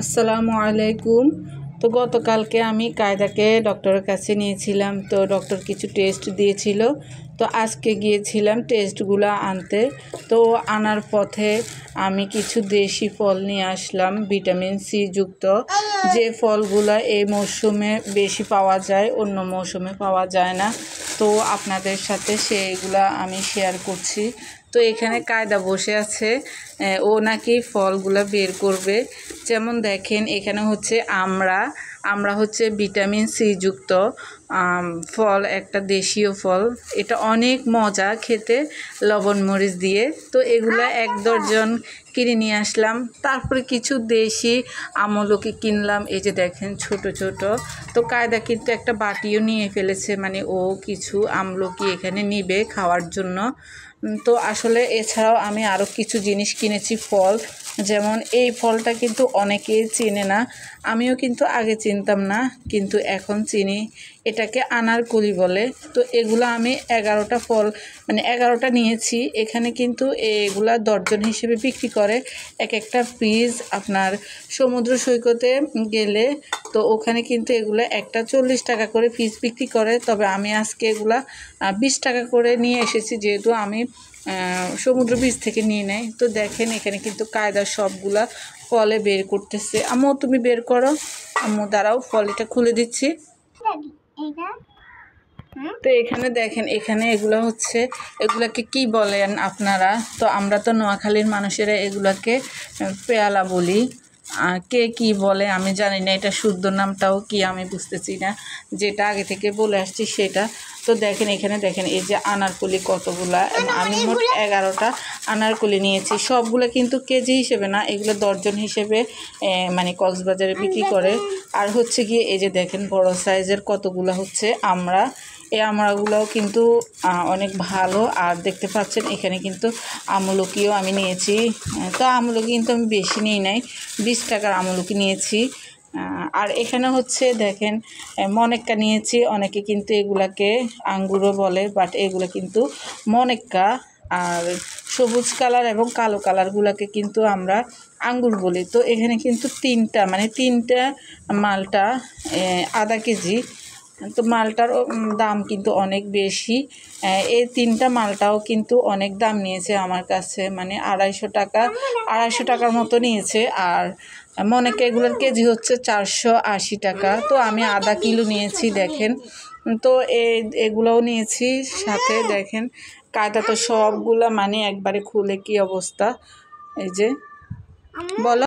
আসসালামু আলাইকুম। তো গতকালকে আমি কায়দাকে ডক্টরের কাছে নিয়েছিলাম, তো ডক্টর কিছু টেস্ট দিয়েছিল। তো আজকে গিয়েছিলাম টেস্টগুলো আনতে। তো আনার পথে আমি কিছু দেশি ফল নিয়ে আসলাম, ভিটামিন সি যুক্ত, যে ফলগুলো এই মৌসুমে বেশি পাওয়া যায়, অন্য মৌসুমে পাওয়া যায় না। তো আপনাদের সাথে সেইগুলা আমি শেয়ার করছি। তো এখানে কায়দা বসে আছে, ও নাকি ফলগুলো বের করবে। যেমন দেখেন এখানে হচ্ছে আমরা হচ্ছে ভিটামিন সি যুক্ত ফল, একটা দেশীয় ফল। এটা অনেক মজা খেতে, লবণ মরিচ দিয়ে। তো এগুলা 1 দর্জন কিনে নিয়ে আসলাম। তারপরে কিছু দেশি আমলকি কিনলাম, এই যে দেখেন ছোট ছোট। তো কায়দা কিন্তু একটা বাটিও নিয়ে ফেলেছে, মানে ও কিছু আমলকি এখানে নিবে খাওয়ার জন্য। তো আসলে এছাড়াও আমি আরও কিছু জিনিস কিনেছি, ফল। যেমন এই ফলটা কিন্তু অনেকেই চেনে না, আমিও কিন্তু আগে চিনতাম না, কিন্তু এখন চিনি। এটাকে আনারকলি বলে। তো এগুলো আমি 11টা ফল, মানে 11টা নিয়েছি। এখানে কিন্তু এগুলা দর্জন হিসেবে বিক্রি করে। এক একটা পিস আপনার সমুদ্র সৈকতে গেলে তো ওখানে কিন্তু এগুলো একটা 40 টাকা করে পিস বিক্রি করে। তবে আমি আজকে এগুলা 20 টাকা করে নিয়ে এসেছি, যেহেতু আমি সমুদ্র বীচ থেকে নিয়ে নেয়। তো দেখেন এখানে কিন্তু কায়দার সবগুলা ফলে বের করতেছে। আম্মু তুমি বের করো, আম্মু দাঁড়াও, ফল এটা খুলে দিচ্ছি। তো এখানে দেখেন, এখানে এগুলো হচ্ছে, এগুলাকে কি বলেন আপনারা? তো আমরা তো নোয়াখালীর মানুষেরা এগুলাকে পেয়ালা বলি। কে কি বলে আমি জানি না, এটা শুদ্ধ নামটাও কি আমি বুঝতেছি না, যেটা আগে থেকে বলে আসছি সেটা। তো দেখেন এখানে দেখেন এই যে আনারকলি কতগুলা, আমি মোট 11টা আনারকলি নিয়েছি। সবগুলো কিন্তু কেজি হিসেবে না, এগুলো দর্জন হিসেবে মানে কক্সবাজারে বিক্রি করে। আর হচ্ছে গিয়ে এই যে দেখেন বড় সাইজের কতগুলো হচ্ছে এই আমড়াগুলোও কিন্তু অনেক ভালো। আর দেখতে পাচ্ছেন এখানে কিন্তু আমলকিও আমি নিয়েছি। তো আমলকি কিন্তু আমি বেশি নিই নাই, 20 টাকার আমলকি নিয়েছি। আর এখানে হচ্ছে দেখেন মনেক্কা নিয়েছি। অনেকে কিন্তু এগুলাকে আঙ্গুরও বলে, বাট এগুলো কিন্তু মনেক্কা। আর সবুজ কালার এবং কালো কালারগুলোকে কিন্তু আমরা আঙ্গুর বলি। তো এখানে কিন্তু তিনটা মালটা আধা কেজি। তো মালটার দাম কিন্তু অনেক বেশি। এই 3টা মালটাও কিন্তু অনেক দাম নিয়েছে আমার কাছে, মানে 250 টাকার মতো নিয়েছে। আর মনেকে এগুলোর কেজি হচ্ছে 480 টাকা। তো আমি আধা কিলো নিয়েছি দেখেন। তো এগুলোও নিয়েছি সাথে। দেখেন কায়দা তো সবগুলা মানে একবারে খুলে কি অবস্থা, এই যে বলো।